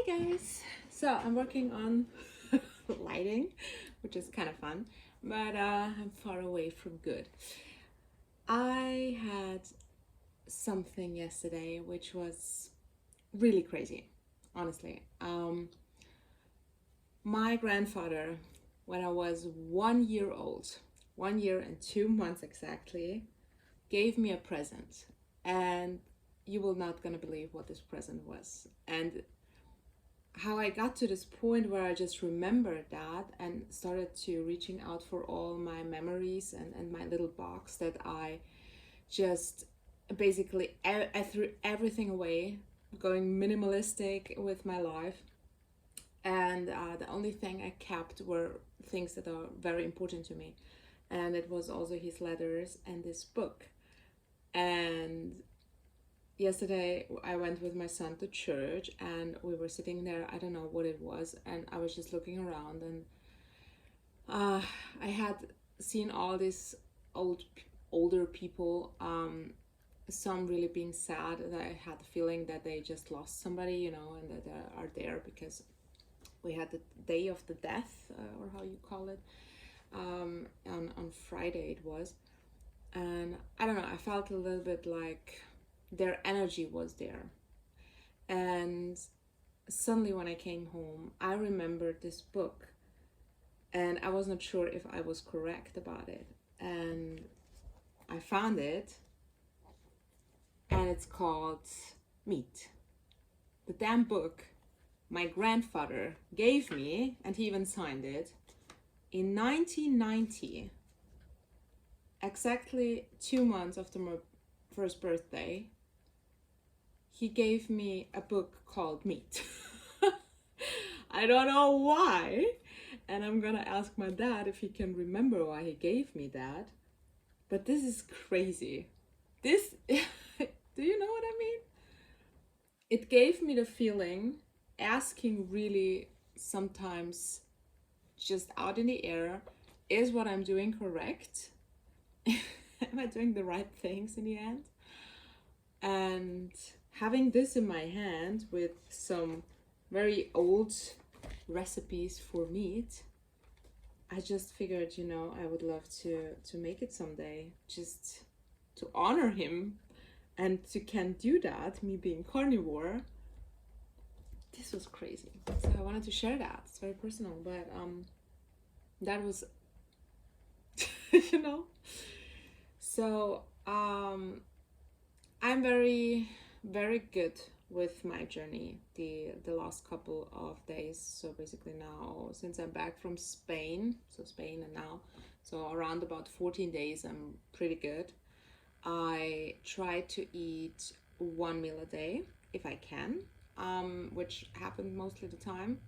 Guys, so I'm working on lighting, which is kind of fun, but I'm far away from good. I had something yesterday which was really crazy, honestly. My grandfather, when I was 1 year old, 1 year and 2 months exactly, gave me a present, and you will not gonna believe what this present was. And how I got to this point where I just remembered that and started to reaching out for all my memories and my little box that I just basically I threw everything away, going minimalistic with my life. And the only thing I kept were things that are very important to me. And it was also his letters and this book. And yesterday I went with my son to church and we were sitting there. I don't know what it was, and I was just looking around, and uh, I had seen all these older people, some really being sad, that I had the feeling that they just lost somebody, and that they are there because we had the day of the death, or how you call it, on Friday it was. And I don't know, I felt a little bit like their energy was there. And suddenly, when I came home, I remembered this book, and I was not sure if I was correct about it. And I found it, and it's called Meat. The damn book my grandfather gave me, and he even signed it, in 1990, exactly 2 months after my first birthday. He gave me a book called Meat. I don't know why. And I'm gonna ask my dad if he can remember why he gave me that. But this is crazy. This, do you know what I mean? It gave me the feeling, asking really sometimes just out in the air, is what I'm doing correct? Am I doing the right things in the end? And having this in my hand with some very old recipes for meat, I just figured, I would love to make it someday, just to honor him. And to can do that, me being carnivore, this was crazy. So I wanted to share that. It's very personal, but that was, you know. So I'm very, very good with my journey the last couple of days. So basically now, since I'm back from Spain, so Spain and now, so around about 14 days, I'm pretty good. I try to eat one meal a day if I can, which happens mostly the time,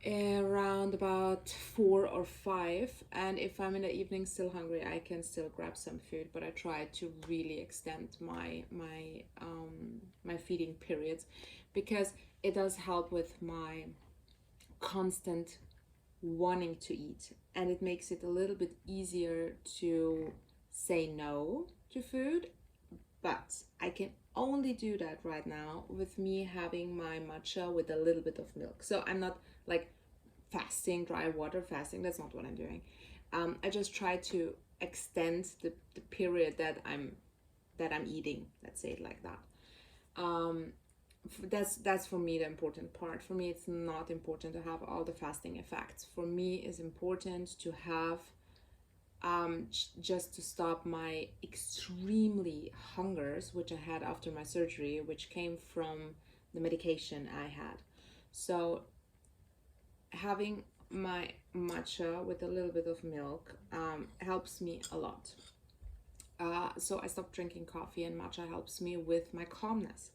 around about 4 or 5. And if I'm in the evening still hungry, I can still grab some food, but I try to really extend my feeding periods, because it does help with my constant wanting to eat, and it makes it a little bit easier to say no to food. But I can only do that right now with me having my matcha with a little bit of milk. So I'm not like fasting, dry water fasting. That's not what I'm doing. I just try to extend the period that I'm eating. Let's say it like that. That's for me the important part. For me, it's not important to have all the fasting effects. For me, it's important to have just to stop my extremely hungers, which I had after my surgery, which came from the medication I had. So having my matcha with a little bit of milk helps me a lot. So I stopped drinking coffee, and matcha helps me with my calmness.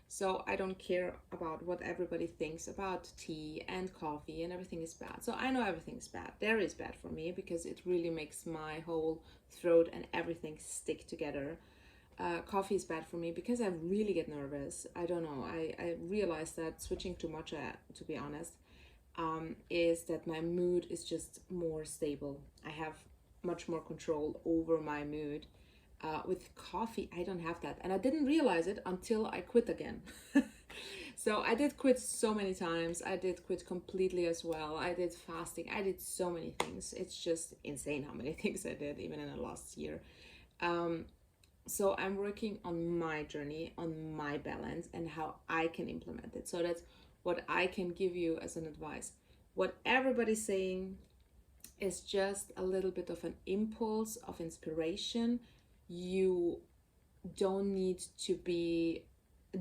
So I don't care about what everybody thinks about tea and coffee, and everything is bad. So I know everything is bad. There is bad for me because it really makes my whole throat and everything stick together. Coffee is bad for me because I really get nervous. I don't know. I realized that switching to matcha, to be honest, is that my mood is just more stable. I have much more control over my mood. With coffee, I don't have that, and I didn't realize it until I quit again. So I did quit so many times. I did quit completely as well. I did fasting. I did so many things. It's just insane how many things I did, even in the last year. Um, so I'm working on my journey, on my balance, and how I can implement it. So that's what I can give you as an advice. What everybody's saying is just a little bit of an impulse of inspiration. You don't need to be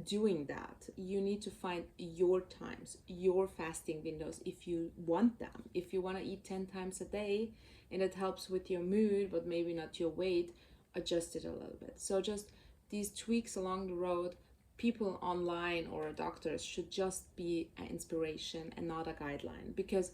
doing that. You need to find your times, your fasting windows if you want them. If you want to eat 10 times a day and it helps with your mood, but maybe not your weight, adjust it a little bit. So just these tweaks along the road, people online or doctors should just be an inspiration and not a guideline, because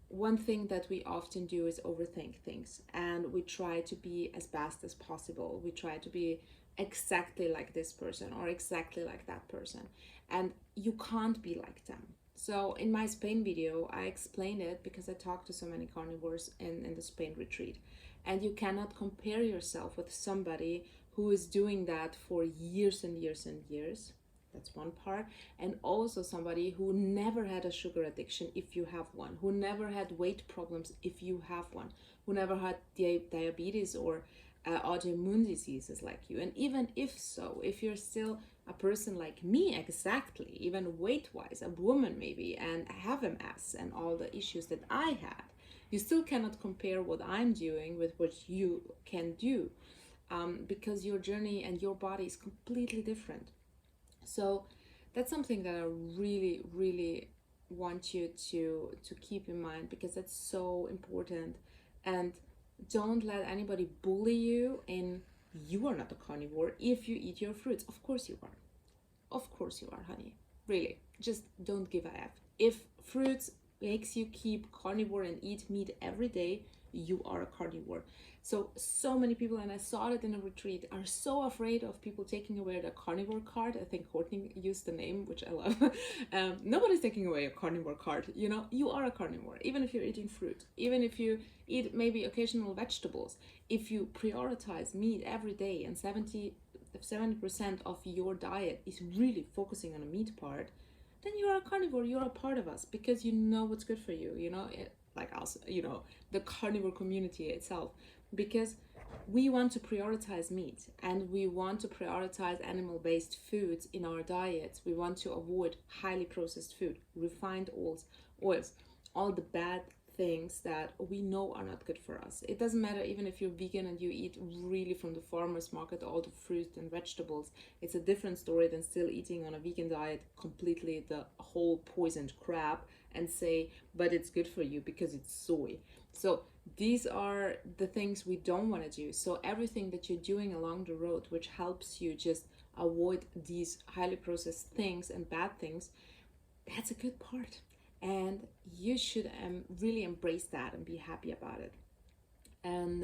one thing that we often do is overthink things, and we try to be as best as possible. We try to be exactly like this person or exactly like that person, and you can't be like them. So in my Spain video I explained it, because I talked to so many carnivores in the Spain retreat, and you cannot compare yourself with somebody who is doing that for years and years and years. That's one part. And also somebody who never had a sugar addiction, if you have one, who never had weight problems, if you have one, who never had diabetes or autoimmune diseases like you. And even if so, if you're still a person like me, exactly, even weight wise, a woman maybe, and have MS and all the issues that I had, you still cannot compare what I'm doing with what you can do, because your journey and your body is completely different. So that's something that I really, really want you to keep in mind, because that's so important. And don't let anybody bully you in, you are not a carnivore if you eat your fruits. Of course you are. Of course you are, honey. Really. Just don't give a F. If fruits makes you keep carnivore and eat meat every day, you are a carnivore. So many people, and I saw it in a retreat, are so afraid of people taking away the carnivore card. I think Courtney used the name, which I love. Nobody's taking away a carnivore card. You know, you are a carnivore, even if you're eating fruit, even if you eat maybe occasional vegetables. If you prioritize meat every day, and 70% of your diet is really focusing on a meat part, then you are a carnivore. You're a part of us, because you know what's good for you. You know, like us, you know, the carnivore community itself, because we want to prioritize meat, and we want to prioritize animal-based foods in our diets. We want to avoid highly processed food, refined oils, all the bad things that we know are not good for us. It doesn't matter even if you're vegan and you eat really from the farmer's market all the fruit and vegetables. It's a different story than still eating on a vegan diet completely the whole poisoned crap and say, but it's good for you because it's soy. So these are the things we don't want to do. So everything that you're doing along the road which helps you just avoid these highly processed things and bad things, that's a good part, and you should really embrace that and be happy about it. And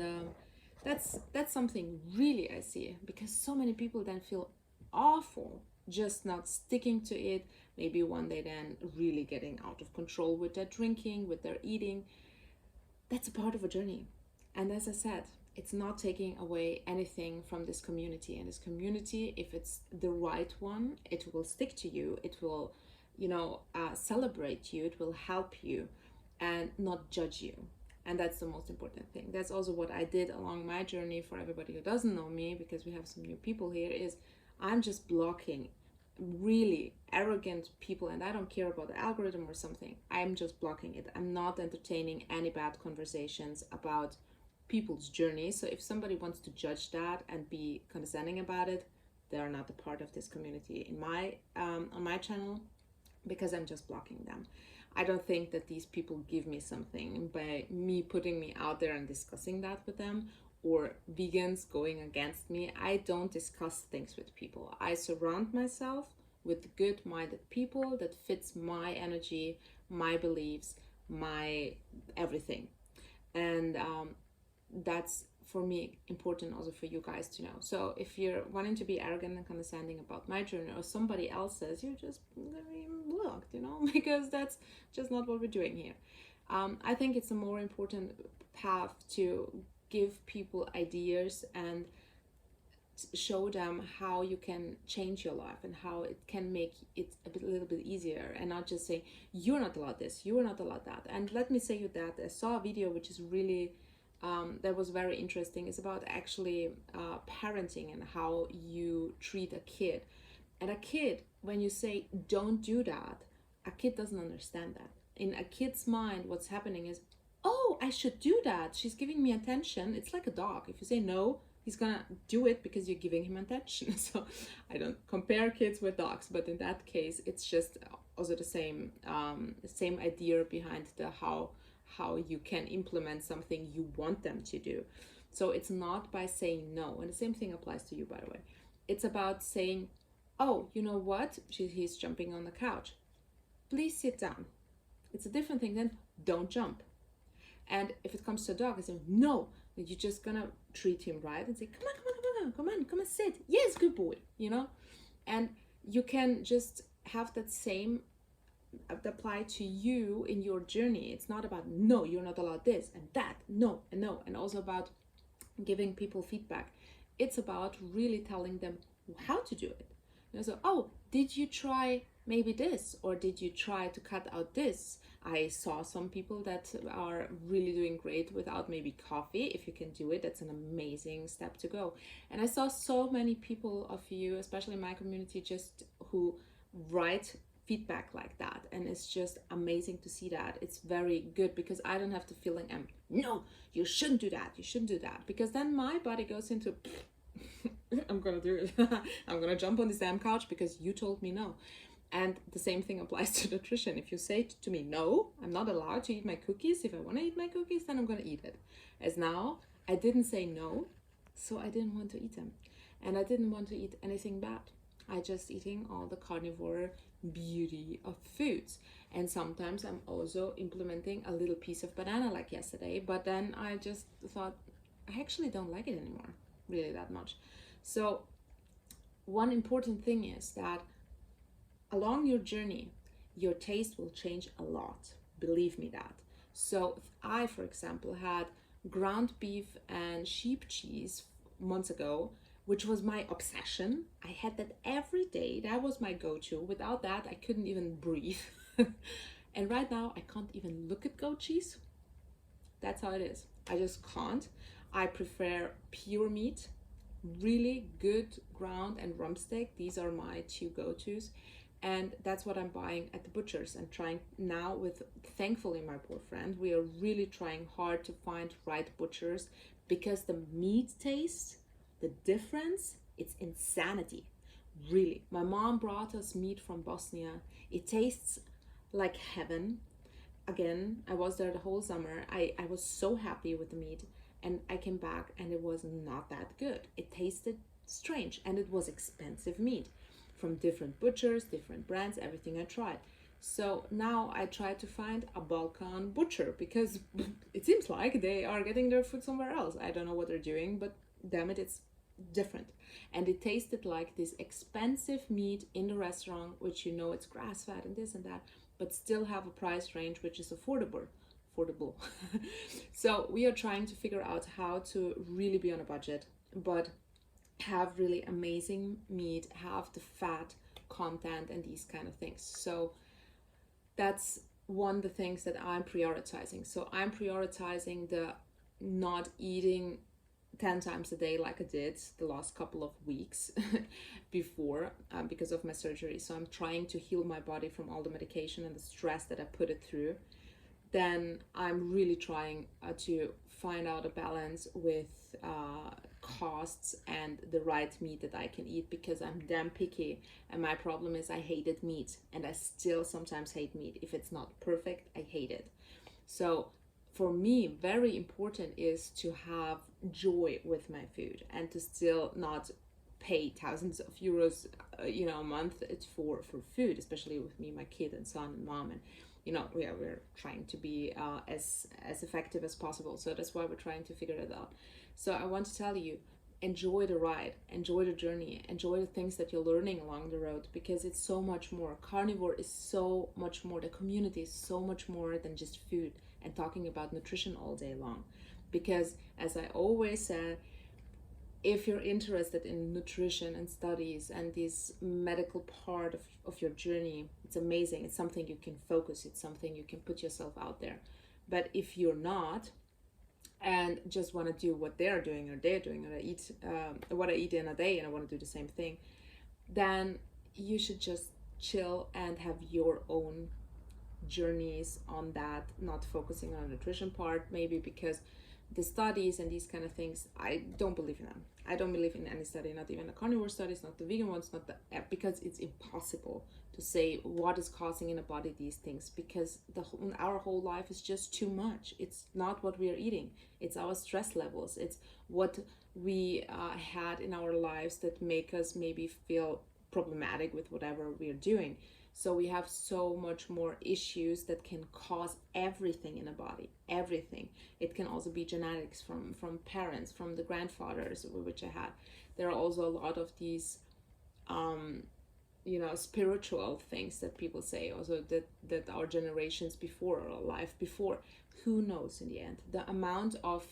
that's something really I see, because so many people then feel awful just not sticking to it. Maybe one day then really getting out of control with their drinking, with their eating. That's a part of a journey. And as I said, it's not taking away anything from this community. And this community, if it's the right one, it will stick to you. It will, celebrate you. It will help you and not judge you. And that's the most important thing. That's also what I did along my journey. For everybody who doesn't know me, because we have some new people here, is I'm just blocking really arrogant people, and I don't care about the algorithm or something. I'm just blocking it. I'm not entertaining any bad conversations about people's journey. So if somebody wants to judge that and be condescending about it, they're not a part of this community in my on my channel, because I'm just blocking them. I don't think that these people give me something by me putting me out there and discussing that with them, or vegans going against me. I don't discuss things with people. I surround myself with good-minded people that fits my energy, my beliefs, my everything. And that's for me important also for you guys to know. So if you're wanting to be arrogant and condescending about my journey or somebody else's, you're just gonna be blocked, because that's just not what we're doing here. I think it's a more important path to give people ideas and show them how you can change your life and how it can make it a little bit easier, and not just say you're not allowed this, you are not allowed that. And let me say you that I saw a video which is really that was very interesting. It's about actually parenting and how you treat a kid. And a kid, when you say don't do that, a kid doesn't understand that. In a kid's mind, what's happening is, oh, I should do that, she's giving me attention. It's like a dog. If you say no, he's gonna do it because you're giving him attention. So I don't compare kids with dogs, but in that case, it's just also the same idea behind the how you can implement something you want them to do. So it's not by saying no, and the same thing applies to you, by the way. It's about saying, oh, you know what? He's jumping on the couch. Please sit down. It's a different thing than don't jump. And if it comes to a dog, I say no. You're just gonna treat him right and say, come on, sit. Yes, good boy. And you can just have that same apply to you in your journey. It's not about no, you're not allowed this and that, no, and also about giving people feedback. It's about really telling them how to do it. So, oh, did you try maybe this, or did you try to cut out this? I saw some people that are really doing great without maybe coffee. If you can do it, that's an amazing step to go. And I saw so many people of you, especially in my community, just who write feedback like that, and it's just amazing to see that. It's very good because I don't have to feel like no, you shouldn't do that, because then my body goes into I'm gonna do it. I'm gonna jump on this damn couch because you told me no. And the same thing applies to nutrition. If you say to me, no, I'm not allowed to eat my cookies. If I want to eat my cookies, then I'm going to eat it. As now, I didn't say no, so I didn't want to eat them. And I didn't want to eat anything bad. I just eating all the carnivore beauty of foods. And sometimes I'm also implementing a little piece of banana like yesterday, but then I just thought, I actually don't like it anymore, really that much. So one important thing is that along your journey, your taste will change a lot. Believe me that. So if I, for example, had ground beef and sheep cheese months ago, which was my obsession. I had that every day. That was my go-to. Without that, I couldn't even breathe. And right now, I can't even look at goat cheese. That's how it is. I just can't. I prefer pure meat, really good ground and rump steak. These are my two go-tos. And that's what I'm buying at the butchers and trying now with, thankfully, my boyfriend. We are really trying hard to find right butchers because the meat taste, the difference, it's insanity. Really. My mom brought us meat from Bosnia. It tastes like heaven. Again, I was there the whole summer. I was so happy with the meat, and I came back and it was not that good. It tasted strange, and it was expensive meat from different butchers, different brands, everything I tried. So now I try to find a Balkan butcher because it seems like they are getting their food somewhere else. I don't know what they're doing, but damn it, it's different. And it tasted like this expensive meat in the restaurant, which it's grass-fed and this and that, but still have a price range which is affordable. So we are trying to figure out how to really be on a budget, but have really amazing meat, have the fat content and these kind of things. So that's one of the things that I'm prioritizing. So I'm prioritizing the not eating 10 times a day like I did the last couple of weeks before because of my surgery. So I'm trying to heal my body from all the medication and the stress that I put it through. Then I'm really trying to find out a balance with costs and the right meat that I can eat, because I'm damn picky, and my problem is I hated meat, and I still sometimes hate meat. If it's not perfect, I hate it. So for me, very important is to have joy with my food and to still not pay thousands of euros a month for food, especially with me, my kid and son and mom, and we're trying to be as effective as possible. So that's why we're trying to figure it out. So I want to tell you, enjoy the ride, enjoy the journey, enjoy the things that you're learning along the road, because it's so much more. Carnivore is so much more. The community is so much more than just food and talking about nutrition all day long. Because as I always said, if you're interested in nutrition and studies and this medical part of your journey, it's amazing. It's something you can focus, it's something you can put yourself out there. But if you're not, and just want to do what they're doing, or I eat what I eat in a day, and I want to do the same thing, then you should just chill and have your own journeys on that, not focusing on the nutrition part, maybe because the studies and these kind of things, I don't believe in them. I don't believe in any study, not even the carnivore studies, not the vegan ones, not the, because it's impossible to say what is causing in a body these things, because our whole life is just too much. It's not what we are eating, it's our stress levels, it's what we had in our lives that make us maybe feel problematic with whatever we are doing. So we have so much more issues that can cause everything in a body, everything. It can also be genetics from parents, from the grandfathers, which I had. There are also a lot of these, spiritual things that people say also that our generations before, or life before, who knows in the end. The amount of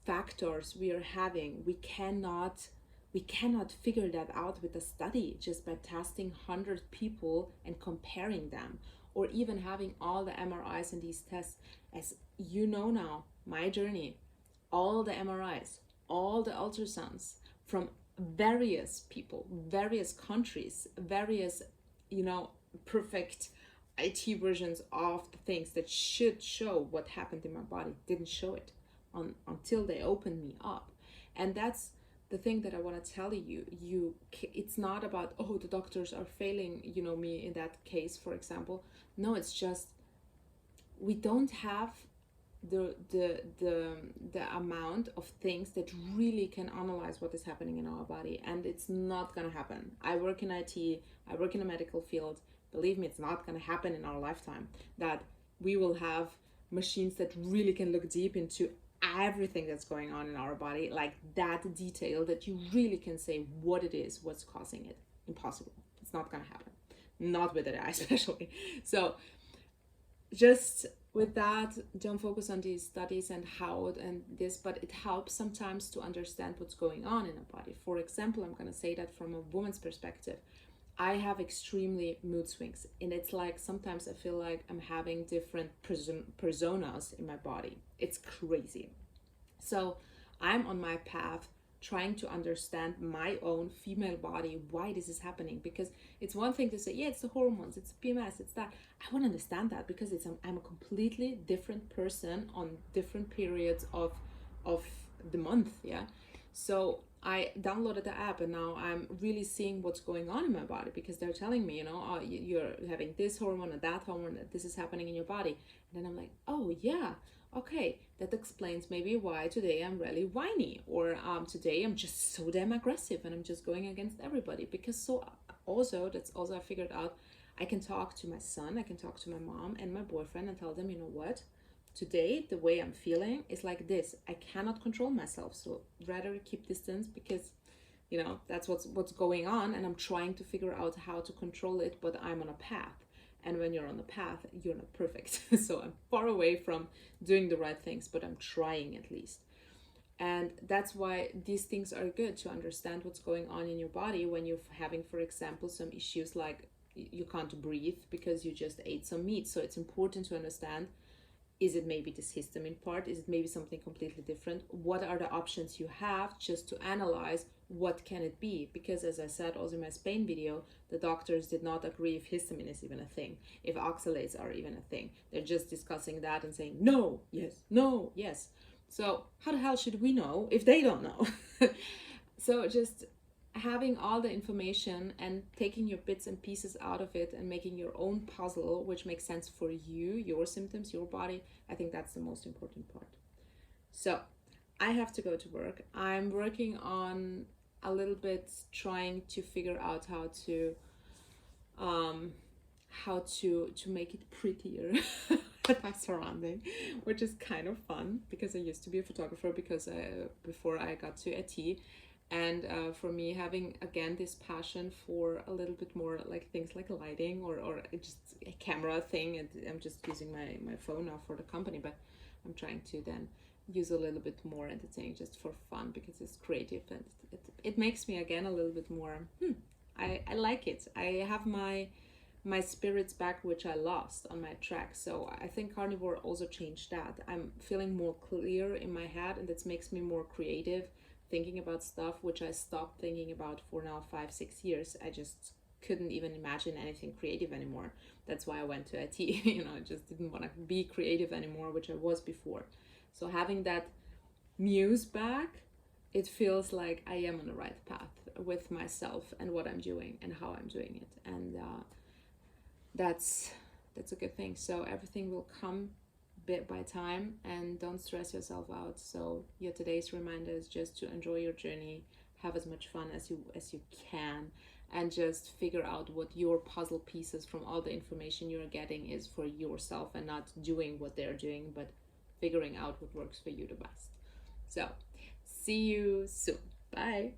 factors we are having, we cannot figure that out with a study just by testing 100 people and comparing them, or even having all the MRIs and these tests. As you know now, my journey, all the MRIs, all the ultrasounds from various people, various countries, various, perfect IT versions of the things that should show what happened in my body didn't show it until they opened me up. And that's the thing that I want to tell you. It's not about, oh, the doctors are failing, me in that case, for example. No, it's just we don't have the amount of things that really can analyze what is happening in our body, and it's not gonna happen. I work in IT, I work in a medical field. Believe me, it's not gonna happen in our lifetime that we will have machines that really can look deep into everything that's going on in our body, like that detail, that you really can say what it is, what's causing it. Impossible. It's not gonna happen. Not with AI especially. So just with that, don't focus on these studies and how and this, but it helps sometimes to understand what's going on in a body. For example, I'm going to say that from a woman's perspective, I have extremely mood swings, and it's like sometimes I feel like I'm having different personas in my body. It's crazy. So I'm on my path trying to understand my own female body, why this is happening. Because it's one thing to say, yeah, it's the hormones, it's PMS, it's that. I want to understand that because I'm a completely different person on different periods of the month. Yeah. So I downloaded the app, and now I'm really seeing what's going on in my body, because they're telling me, oh, you're having this hormone and that hormone, that this is happening in your body. And then I'm like, oh yeah, okay, that explains maybe why today I'm really whiny, or today I'm just so damn aggressive and I'm just going against everybody. Because that's also I figured out, I can talk to my son, I can talk to my mom and my boyfriend and tell them, you know what, today the way I'm feeling is like this. I cannot control myself, so rather keep distance, because that's what's going on, and I'm trying to figure out how to control it, but I'm on a path. And when you're on the path, you're not perfect. So I'm far away from doing the right things, but I'm trying at least. And that's why these things are good, to understand what's going on in your body when you're having, for example, some issues like you can't breathe because you just ate some meat. So it's important to understand, is it maybe this histamine part? Is it maybe something completely different? What are the options you have, just to analyze what can it be? Because as I said also in my Spain video, the doctors did not agree if histamine is even a thing, if oxalates are even a thing. They're just discussing that and saying no, yes, no, yes. So how the hell should we know if they don't know? So just having all the information and taking your bits and pieces out of it and making your own puzzle, which makes sense for you, your symptoms, your body, I think that's the most important part. So I have to go to work. I'm working on a little bit trying to figure out how to make it prettier at my surrounding, which is kind of fun, because I used to be a photographer before I got to IT. And for me, having again this passion for a little bit more like things like lighting or just a camera thing, and I'm just using my phone now for the company, but I'm trying to then use a little bit more entertaining just for fun because it's creative, and it makes me again a little bit more I like it. I have my spirits back, which I lost on my track. So I think Carnivore also changed that. I'm feeling more clear in my head, and that makes me more creative, thinking about stuff which I stopped thinking about for now 5 6 years. I just couldn't even imagine anything creative anymore. That's why I went to IT. I just didn't want to be creative anymore, which I was before. So having that muse back, it feels like I am on the right path with myself and what I'm doing and how I'm doing it. And that's a good thing. So everything will come bit by time, and don't stress yourself out. So your today's reminder is just to enjoy your journey, have as much fun as you can, and just figure out what your puzzle pieces from all the information you're getting is for yourself, and not doing what they're doing, but figuring out what works for you the best. So see you soon. Bye.